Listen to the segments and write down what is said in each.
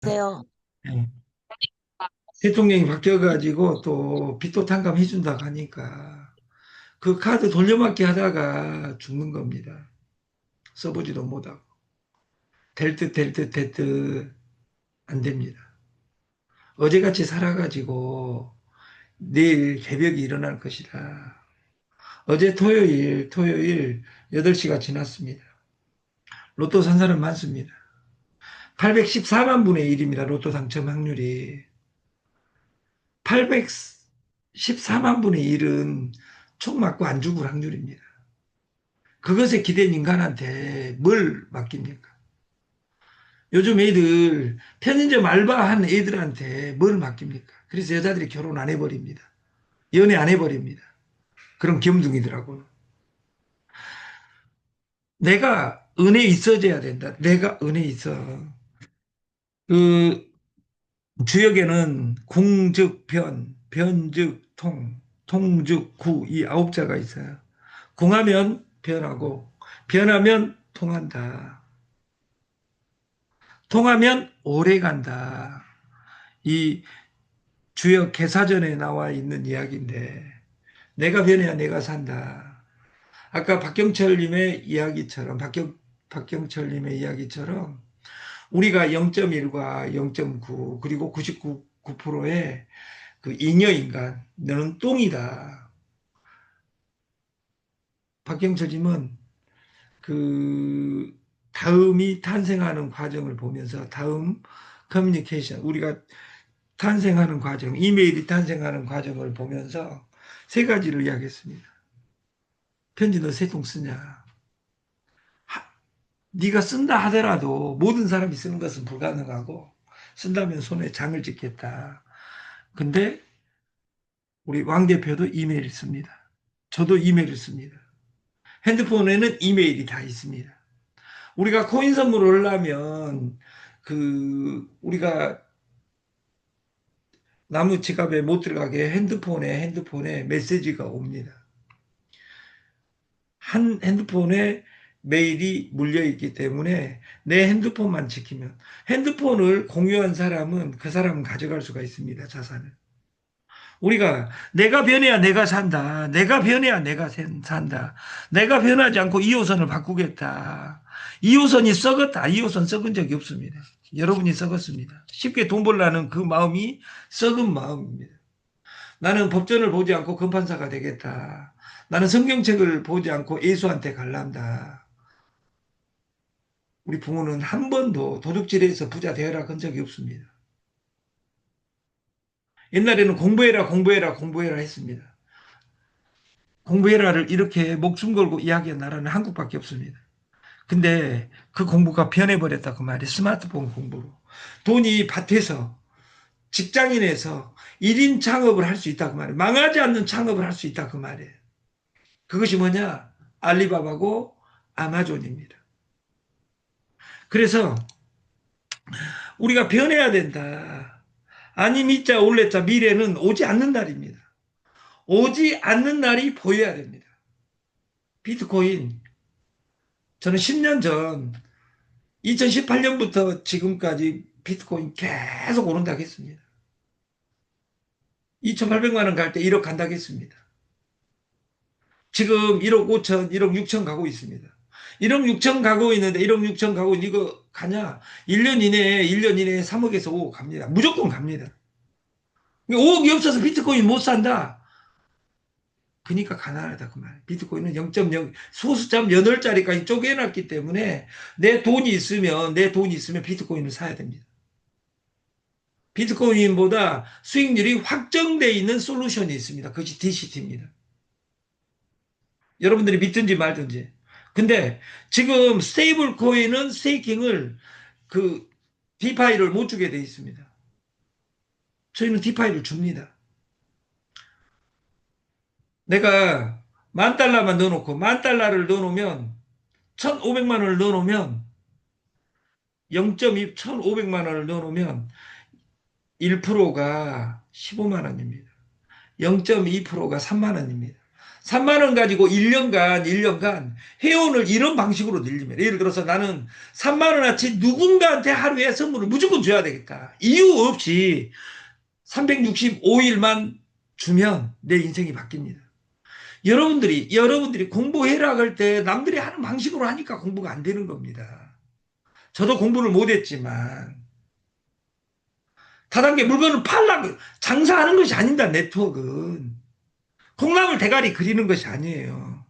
세요. 예. 대통령이 바뀌어가지고 또 빚도 탕감해준다고 하니까 그 카드 돌려막기 하다가 죽는 겁니다. 써보지도 못하고. 될 듯, 될 듯, 될 듯, 안 됩니다. 어제같이 살아가지고 내일 새벽이 일어날 것이다. 어제 토요일 8시가 지났습니다. 로또 산 사람 많습니다. 814만 분의 1입니다. 로또 당첨 확률이. 814만 분의 1은 총 맞고 안 죽을 확률입니다. 그것에 기댄 인간한테 뭘 맡깁니까? 요즘 애들 편의점 알바한 애들한테 뭘 맡깁니까? 그래서 여자들이 결혼 안 해버립니다. 연애 안 해버립니다. 그런 겸둥이들하고는. 내가 은혜 있어져야 된다. 내가 은혜 있어. 그 주역에는 궁즉 변, 변즉 통, 통즉 구 이 9자가 있어요. 궁하면 변하고 변하면 통한다. 통하면 오래 간다. 이 주역 개사전에 나와 있는 이야기인데 내가 변해야 내가 산다. 아까 박경철님의 이야기처럼 박경철님의 이야기처럼 우리가 0.1과 0.9 그리고 99%의 그 잉여인간 너는 똥이다. 박경철님은 그 다음이 탄생하는 과정을 보면서 다음 커뮤니케이션 우리가 탄생하는 과정 이메일이 탄생하는 과정을 보면서 세 가지를 이야기했습니다. 편지 너 세 통 쓰냐? 네가 쓴다 하더라도 모든 사람이 쓰는 것은 불가능하고 쓴다면 손에 장을 찍겠다. 근데 우리 왕 대표도 이메일을 씁니다. 저도 이메일을 씁니다. 핸드폰에는 이메일이 다 있습니다. 우리가 코인 선물을 하려면 우리가 나무 지갑에 못 들어가게 핸드폰에 메시지가 옵니다. 한 핸드폰에 메일이 물려 있기 때문에 내 핸드폰만 지키면 핸드폰을 공유한 사람은 그 사람은 가져갈 수가 있습니다. 자산을. 우리가 내가 변해야 내가 산다. 내가 변해야 내가 산다. 내가 변하지 않고 2호선을 바꾸겠다. 2호선이 썩었다. 2호선 썩은 적이 없습니다. 여러분이 썩었습니다. 쉽게 돈 벌라는 그 마음이 썩은 마음입니다. 나는 법전을 보지 않고 검판사가 되겠다. 나는 성경책을 보지 않고 예수한테 갈란다. 우리 부모는 한 번도 도둑질해서 부자 되어라 건 적이 없습니다. 옛날에는 공부해라, 공부해라, 공부해라 했습니다. 공부해라를 이렇게 목숨 걸고 이야기한 나라는 한국밖에 없습니다. 근데 그 공부가 변해버렸다 그 말이에요. 스마트폰 공부로. 돈이 밭에서 직장인에서 1인 창업을 할 수 있다 그 말이에요. 망하지 않는 창업을 할 수 있다 그 말이에요. 그것이 뭐냐? 알리바바고 아마존입니다. 그래서 우리가 변해야 된다. 아니 믿자 올랬자 미래는 오지 않는 날입니다. 오지 않는 날이 보여야 됩니다. 비트코인 저는 10년 전 2018년부터 지금까지 비트코인 계속 오른다고 했습니다. 2,800만 원 갈 때 1억 간다고 했습니다. 지금 1억 5천, 1억 6천 가고 있습니다. 1억 6천 가고 있는데 1억 6천 가고 이거 가냐? 1년 이내에 3억에서 5억 갑니다. 무조건 갑니다. 5억이 없어서 비트코인 못 산다. 그러니까 가난하다 그 말. 비트코인은 0.0 소수점 8자리까지 쪼개놨기 때문에 내 돈이 있으면 비트코인을 사야 됩니다. 비트코인보다 수익률이 확정되어 있는 솔루션이 있습니다. 그것이 DCT입니다. 여러분들이 믿든지 말든지. 근데 지금 스테이블 코인은 스테이킹을 그 디파이를 못 주게 돼 있습니다. 저희는 디파이를 줍니다. 내가 10,000달러만 넣어놓고 10,000달러를 넣어놓으면 1,500만 원을 넣어놓으면 0.2 1,500만 원을 넣어놓으면 1%가 15만 원입니다. 0.2%가 3만 원입니다. 3만 원 가지고 1년간 회원을 이런 방식으로 늘리면, 예를 들어서 나는 3만 원어치 누군가한테 하루에 선물을 무조건 줘야 되겠다. 이유 없이 365일만 주면 내 인생이 바뀝니다. 여러분들이 공부해라 할 때 남들이 하는 방식으로 하니까 공부가 안 되는 겁니다. 저도 공부를 못했지만 다단계 물건을 팔라고 장사하는 것이 아닙니다. 네트워크는 콩나물 대가리 그리는 것이 아니에요.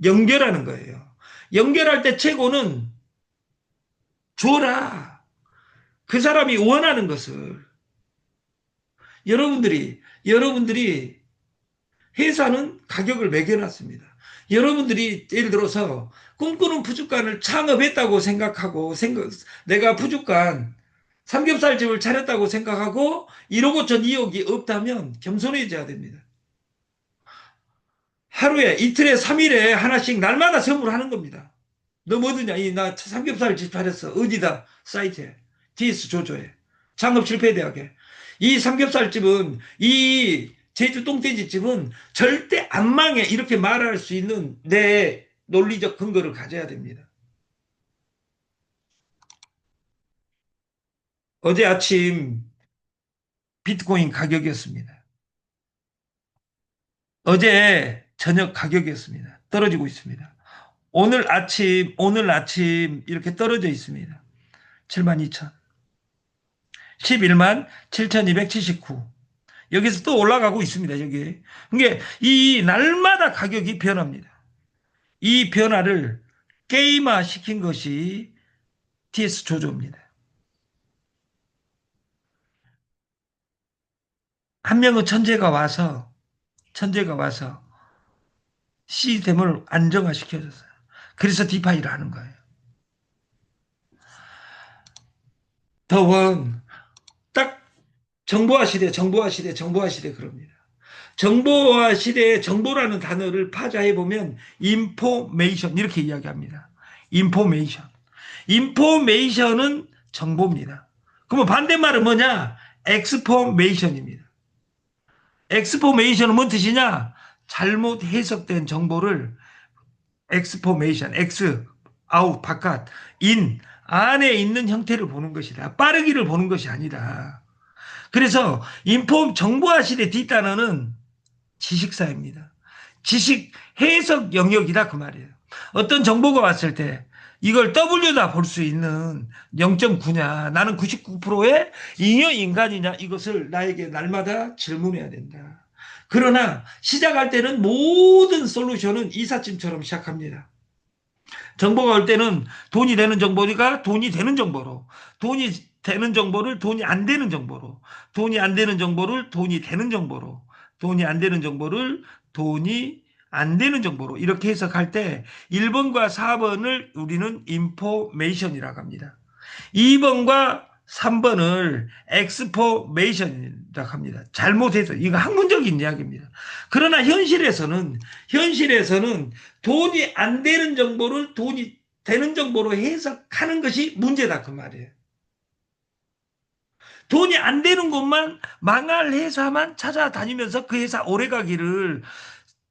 연결하는 거예요. 연결할 때 최고는 줘라. 그 사람이 원하는 것을. 여러분들이 회사는 가격을 매겨놨습니다. 여러분들이 예를 들어서 꿈꾸는 푸주간을 창업했다고 생각하고 내가 푸주간 삼겹살집을 차렸다고 생각하고 1억 5천 2억이 없다면 겸손해져야 됩니다. 하루에 이틀에 3일에 하나씩 날마다 선물하는 겁니다. 너 뭐드냐? 나 삼겹살집 차렸어. 어디다? 사이트에. DS 조조에. 창업 실패대학에. 이 삼겹살집은 이 제주 똥돼지집은 절대 안 망해. 이렇게 말할 수 있는 내 논리적 근거를 가져야 됩니다. 어제 아침 비트코인 가격이었습니다. 어제 저녁 가격이었습니다. 떨어지고 있습니다. 오늘 아침 이렇게 떨어져 있습니다. 72,000. 11만 7,279. 여기서 또 올라가고 있습니다. 여기. 그러니까 이 날마다 가격이 변합니다. 이 변화를 게임화 시킨 것이 TS 조조입니다. 한 명의 천재가 와서 시스템을 안정화시켜줬어요. 그래서 디파이를 하는 거예요. 더원 딱 정보화 시대 그럽니다. 정보화 시대의 정보라는 단어를 파자해보면 인포메이션 이렇게 이야기합니다. 인포메이션은 정보입니다. 그러면 반대말은 뭐냐? 엑스포메이션입니다. 엑스포메이션은 뭔 뜻이냐? 잘못 해석된 정보를 엑스포메이션, 엑스, 아웃, 바깥, 인, 안에 있는 형태를 보는 것이다. 빠르기를 보는 것이 아니다. 그래서 정보화 시대 뒷단어는 지식사입니다. 지식 해석 영역이다 그 말이에요. 어떤 정보가 왔을 때 이걸 W다 볼 수 있는 0.9냐 나는 99%의 잉여 인간이냐 이것을 나에게 날마다 질문해야 된다. 그러나 시작할 때는 모든 솔루션은 이삿짐처럼 시작합니다. 정보가 올 때는 돈이 되는 정보가 돈이 되는 정보로, 돈이 되는 정보를 돈이 안 되는 정보로, 돈이 안 되는 정보를 돈이 되는 정보로, 돈이 안 되는 정보를 돈이 안 되는 정보로 이렇게 해석할 때 1번과 4번을 우리는 인포메이션이라고 합니다. 2번과 3번을 엑스포메이션이라고 합니다. 잘못해서 이거 학문적인 이야기입니다. 그러나 현실에서는 돈이 안 되는 정보를 돈이 되는 정보로 해석하는 것이 문제다 그 말이에요. 돈이 안 되는 곳만 망할 회사만 찾아다니면서 그 회사 오래가기를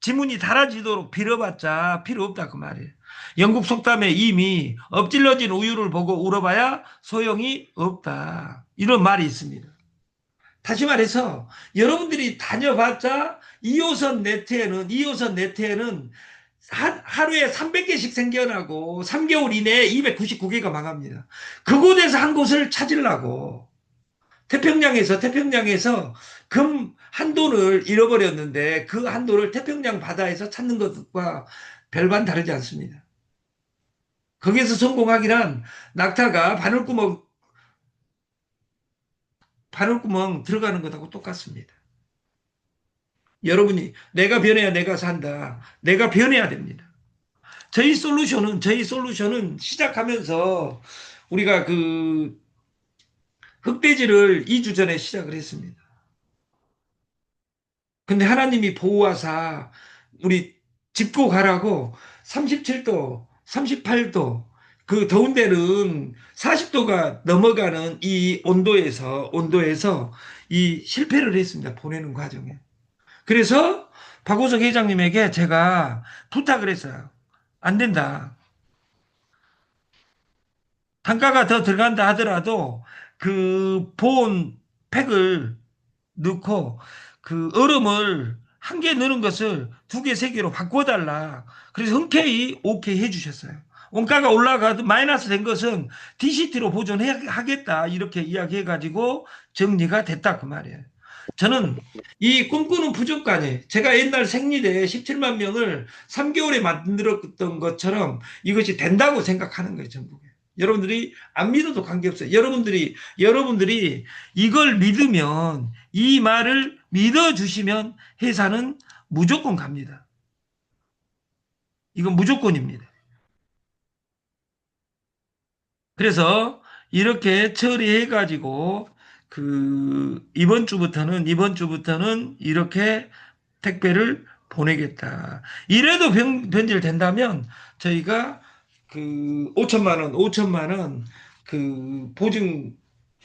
지문이 달아지도록 빌어봤자 필요 없다 그 말이에요. 영국 속담에 이미 엎질러진 우유를 보고 울어봐야 소용이 없다. 이런 말이 있습니다. 다시 말해서 여러분들이 다녀봤자 2호선 네트에는 하루에 300개씩 생겨나고 3개월 이내에 299개가 망합니다. 그곳에서 한 곳을 찾으려고 태평양에서 금 한도를 잃어버렸는데 그 한도를 태평양 바다에서 찾는 것과 별반 다르지 않습니다. 거기에서 성공하기란 낙타가 바늘구멍 들어가는 것하고 똑같습니다. 여러분이 내가 변해야 내가 산다. 내가 변해야 됩니다. 저희 솔루션은 시작하면서 우리가 그 흑돼지를 2주 전에 시작을 했습니다. 근데 하나님이 보호하사 우리 짚고 가라고 37도, 38도 그 더운 데는 40도가 넘어가는 이 온도에서 이 실패를 했습니다. 보내는 과정에. 그래서 박우석 회장님에게 제가 부탁을 했어요. 안 된다. 단가가 더 들어간다 하더라도 그 보온 팩을 넣고 그 얼음을 한 개 넣는 것을 두 개, 세 개로 바꿔달라. 그래서 흔쾌히 오케이 해주셨어요. 원가가 올라가도 마이너스 된 것은 DCT로 보존하겠다. 이렇게 이야기해가지고 정리가 됐다. 그 말이에요. 저는 이 꿈꾸는 부족관이 제가 옛날 생리대 17만 명을 3개월에 만들었던 것처럼 이것이 된다고 생각하는 거예요. 전국에. 여러분들이 안 믿어도 관계없어요. 여러분들이 이걸 믿으면 이 말을 믿어주시면 회사는 무조건 갑니다. 이건 무조건입니다. 그래서 이렇게 처리해가지고 이번 주부터는 이렇게 택배를 보내겠다. 이래도 변질된다면 저희가 그 5천만 원 그 보증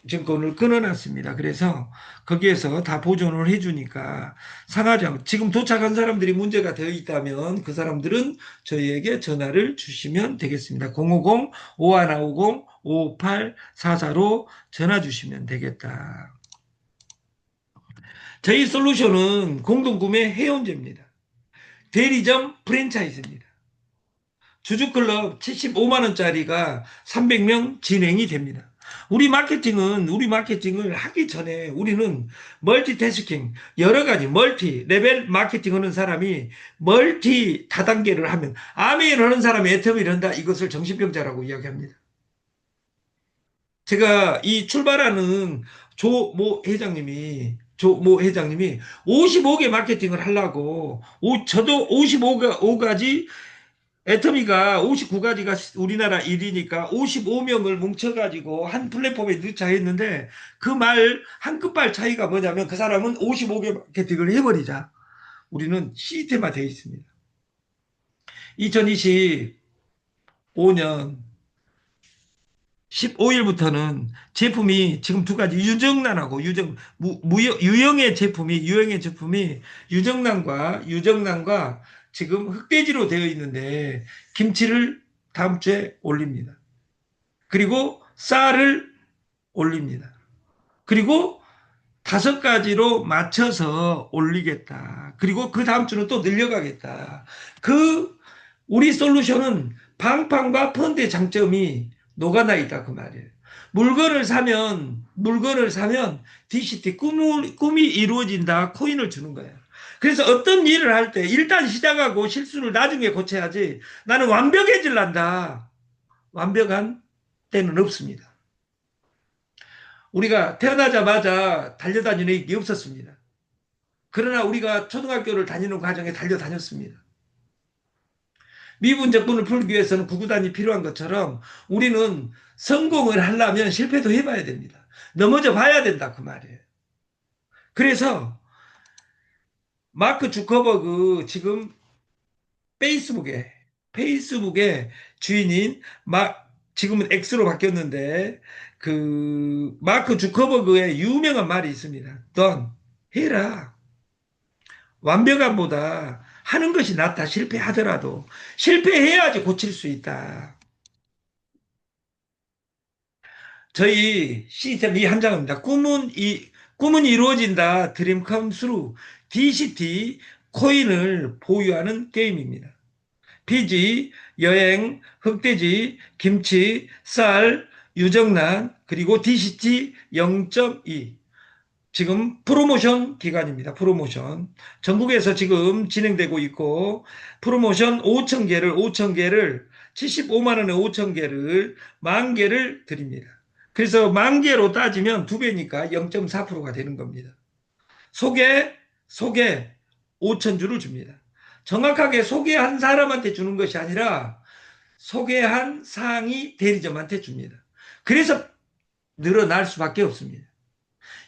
증권을 끊어놨습니다. 그래서 거기에서 다 보존을 해주니까 상하지 않고 지금 도착한 사람들이 문제가 되어 있다면 그 사람들은 저희에게 전화를 주시면 되겠습니다. 050-5150-5844로 전화 주시면 되겠다. 저희 솔루션은 공동구매 회원제입니다. 대리점 프랜차이즈입니다. 주주클럽 75만 원짜리가 300명 진행이 됩니다. 우리 마케팅을 하기 전에 우리는 멀티태스킹, 여러 가지 멀티 레벨 마케팅 하는 사람이 멀티 다단계를 하면 아메이를 하는 사람이 애터미를 한다. 이것을 정신병자라고 이야기합니다. 제가 이 출발하는 조모 회장님이 55개 마케팅을 하려고 저도 55가지 애터미가 59가지가 우리나라 일이니까 55명을 뭉쳐가지고 한 플랫폼에 넣자 했는데 그 말 한 끝발 차이가 뭐냐면 그 사람은 55개 마케팅을 해버리자. 우리는 시스템화 되어 있습니다. 2025년 15일부터는 제품이 지금 두 가지 유정란하고 유형의 제품이 유정란과 지금 흑돼지로 되어 있는데 김치를 다음 주에 올립니다. 그리고 쌀을 올립니다. 그리고 5가지로 맞춰서 올리겠다. 그리고 그 다음 주는 또 늘려가겠다. 우리 솔루션은 방판과 펀드의 장점이 녹아나 있다 그 말이에요. 물건을 사면 DCT 꿈이 이루어진다 코인을 주는 거예요. 그래서 어떤 일을 할 때 일단 시작하고 실수를 나중에 고쳐야지 나는 완벽해질란다. 완벽한 때는 없습니다. 우리가 태어나자마자 달려다니는 게 없었습니다. 그러나 우리가 초등학교를 다니는 과정에 달려다녔습니다. 미분적분을 풀기 위해서는 구구단이 필요한 것처럼 우리는 성공을 하려면 실패도 해봐야 됩니다. 넘어져 봐야 된다 그 말이에요. 그래서 마크 주커버그 지금 페이스북의 주인인 지금은 X로 바뀌었는데 그 마크 주커버그의 유명한 말이 있습니다. 넌 해라. 완벽함보다 하는 것이 낫다. 실패하더라도 실패해야지 고칠 수 있다. 저희 시스템이 한장입니다. 꿈은 이루어진다. 드림 컴스루 DCT 코인을 보유하는 게임입니다. 피지, 여행, 흑돼지, 김치, 쌀, 유정란, 그리고 DCT 0.2. 지금 프로모션 기간입니다. 프로모션. 전국에서 지금 진행되고 있고, 프로모션 5천 개를 75만 원에 5천 개를 10,000개를 드립니다. 그래서 10,000개로 따지면 2배니까 0.4%가 되는 겁니다. 소개 5천 주를 줍니다. 정확하게 소개한 사람한테 주는 것이 아니라 소개한 상위 대리점한테 줍니다. 그래서 늘어날 수밖에 없습니다.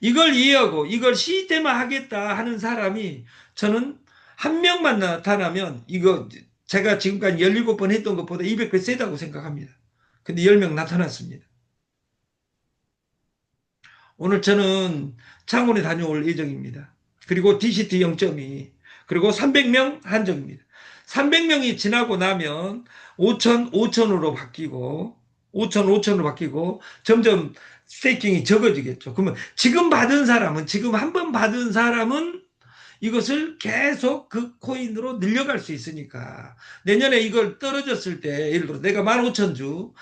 이걸 이해하고 이걸 시스템화 하겠다 하는 사람이 저는 한 명만 나타나면 이거 제가 지금까지 17번 했던 것보다 200배 세다고 생각합니다. 근데 10명 나타났습니다. 오늘 저는 창원에 다녀올 예정입니다. 그리고 DCT 0.2 그리고 300명 한정입니다. 300명이 지나고 나면 5천, 5천으로 바뀌고 5천, 5천으로 바뀌고 점점 스테이킹이 적어지겠죠. 그러면 지금 받은 사람은 지금 한 번 받은 사람은 이것을 계속 그 코인으로 늘려갈 수 있으니까 내년에 이걸 떨어졌을 때 예를 들어 내가 15,000주,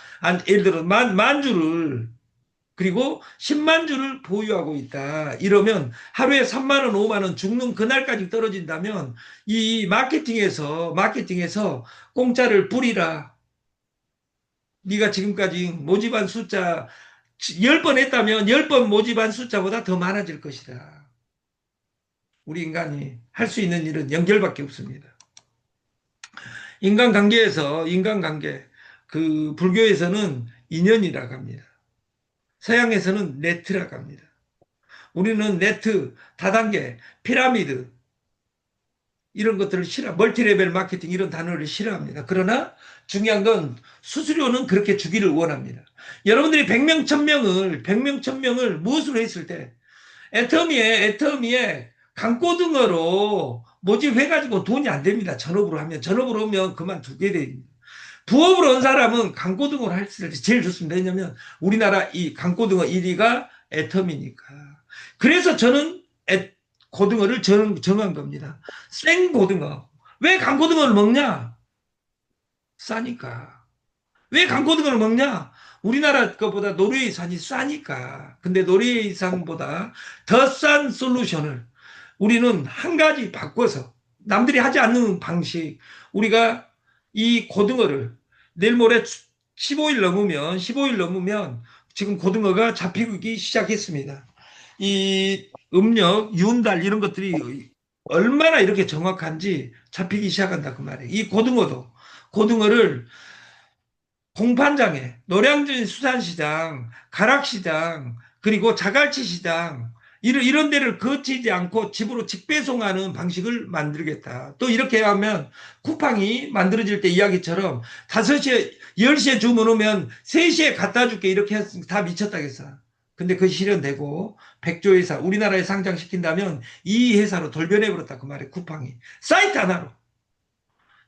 예를 들어 만 주를 그리고 10만 주를 보유하고 있다. 이러면 하루에 3만 원, 5만 원 죽는 그날까지 떨어진다면 이 마케팅에서 공짜를 뿌리라. 네가 지금까지 모집한 숫자 10번 했다면 10번 모집한 숫자보다 더 많아질 것이다. 우리 인간이 할 수 있는 일은 연결밖에 없습니다. 인간관계, 그 불교에서는 인연이라고 합니다. 서양에서는 네트라고 합니다. 우리는 네트, 다단계, 피라미드 이런 것들을 멀티레벨 마케팅 이런 단어를 싫어합니다. 그러나 중요한 건 수수료는 그렇게 주기를 원합니다. 여러분들이 100명, 1000명을 무엇으로 했을 때 애터미에 강고등어로 모집해가지고 돈이 안 됩니다. 전업으로 하면 그만두게 됩니다. 부업으로 온 사람은 강고등어로 할 때 제일 좋습니다. 왜냐하면 우리나라 이 강고등어 1위가 애터미니까. 그래서 저는 고등어를 정한 겁니다. 생고등어. 왜 강고등어를 먹냐? 싸니까. 왜 강고등어를 먹냐? 우리나라 것보다 노르웨이산이 싸니까. 근데 노르웨이산보다 더 싼 솔루션을 우리는 한 가지 바꿔서 남들이 하지 않는 방식 우리가 이 고등어를 내일 모레 15일 넘으면 지금 고등어가 잡히기 시작했습니다. 이 음력, 윤달 이런 것들이 얼마나 이렇게 정확한지 잡히기 시작한다 그 말이에요. 이 고등어를 공판장에 노량진 수산시장, 가락시장 그리고 자갈치 시장 이런 데를 거치지 않고 집으로 직배송하는 방식을 만들겠다. 또 이렇게 하면 쿠팡이 만들어질 때 이야기처럼 5시에 10시에 주문하면 3시에 갖다 줄게 이렇게 했으면 다 미쳤다겠어. 근데 그것이 실현되고 백조 회사 우리나라에 상장시킨다면 이 회사로 돌변해버렸다 그 말이에요. 쿠팡이. 사이트 하나로.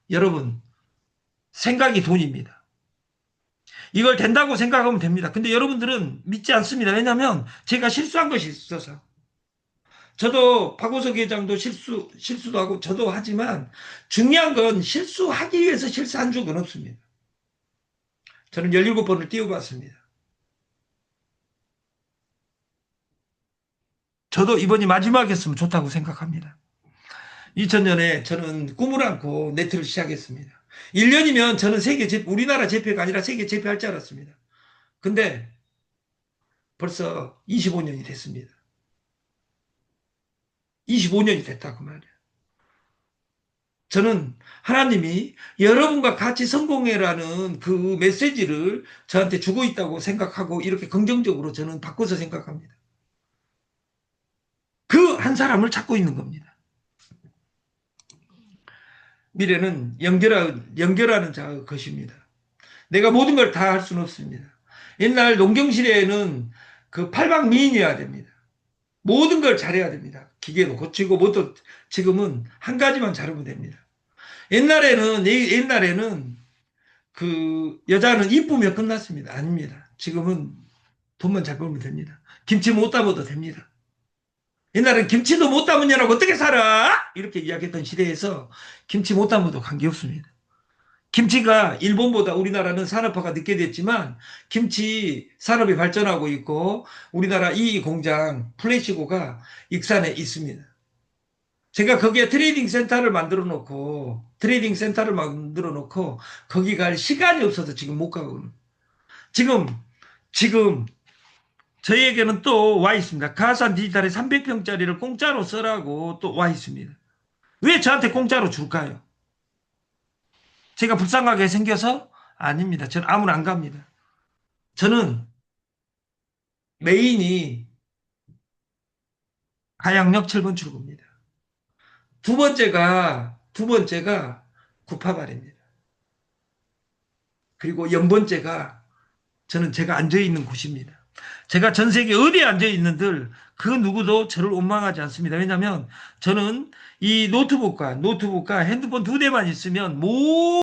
여러분 생각이 돈입니다. 이걸 된다고 생각하면 됩니다. 근데 여러분들은 믿지 않습니다. 왜냐하면 제가 실수한 것이 있어서. 저도 박오석 회장도 실수도 하고 저도 하지만 중요한 건 실수하기 위해서 실수한 적은 없습니다. 저는 17번을 띄워봤습니다. 저도 이번이 마지막이었으면 좋다고 생각합니다. 2000년에 저는 꿈을 안고 네트를 시작했습니다. 1년이면 저는 우리나라 제패가 아니라 세계 제패할 줄 알았습니다. 근데 벌써 25년이 됐습니다. 25년이 됐다 그 말이에요. 저는 하나님이 여러분과 같이 성공해라는 그 메시지를 저한테 주고 있다고 생각하고 이렇게 긍정적으로 저는 바꿔서 생각합니다. 그 한 사람을 찾고 있는 겁니다. 미래는 연결하는 자 것입니다. 내가 모든 걸 다 할 수는 없습니다. 옛날 농경시대에는 그 팔방미인이어야 됩니다. 모든 걸 잘해야 됩니다. 기계도 고치고 뭐도 지금은 한 가지만 잘하면 됩니다. 옛날에는 그 여자는 이쁘면 끝났습니다. 아닙니다. 지금은 돈만 잘 벌면 됩니다. 김치 못 담아도 됩니다. 옛날엔 김치도 못 담으냐고 어떻게 살아? 이렇게 이야기했던 시대에서 김치 못 담아도 관계없습니다. 김치가 일본보다 우리나라는 산업화가 늦게 됐지만 김치 산업이 발전하고 있고 우리나라 이 공장 플래시고가 익산에 있습니다. 제가 거기에 트레이딩 센터를 만들어 놓고 거기 갈 시간이 없어서 지금 못 가고 지금 저희에게는 또 와 있습니다. 가산 디지털에 300평짜리를 공짜로 쓰라고 또 와 있습니다. 왜 저한테 공짜로 줄까요? 제가 불쌍하게 생겨서? 아닙니다. 저는 아무나 안 갑니다. 저는 메인이 가양역 7번 출구입니다. 두 번째가 구파발입니다. 그리고 0번째가 저는 제가 앉아있는 곳입니다. 제가 전 세계 어디에 앉아 있는들 그 누구도 저를 원망하지 않습니다. 왜냐하면 저는 이 노트북과 핸드폰 두 대만 있으면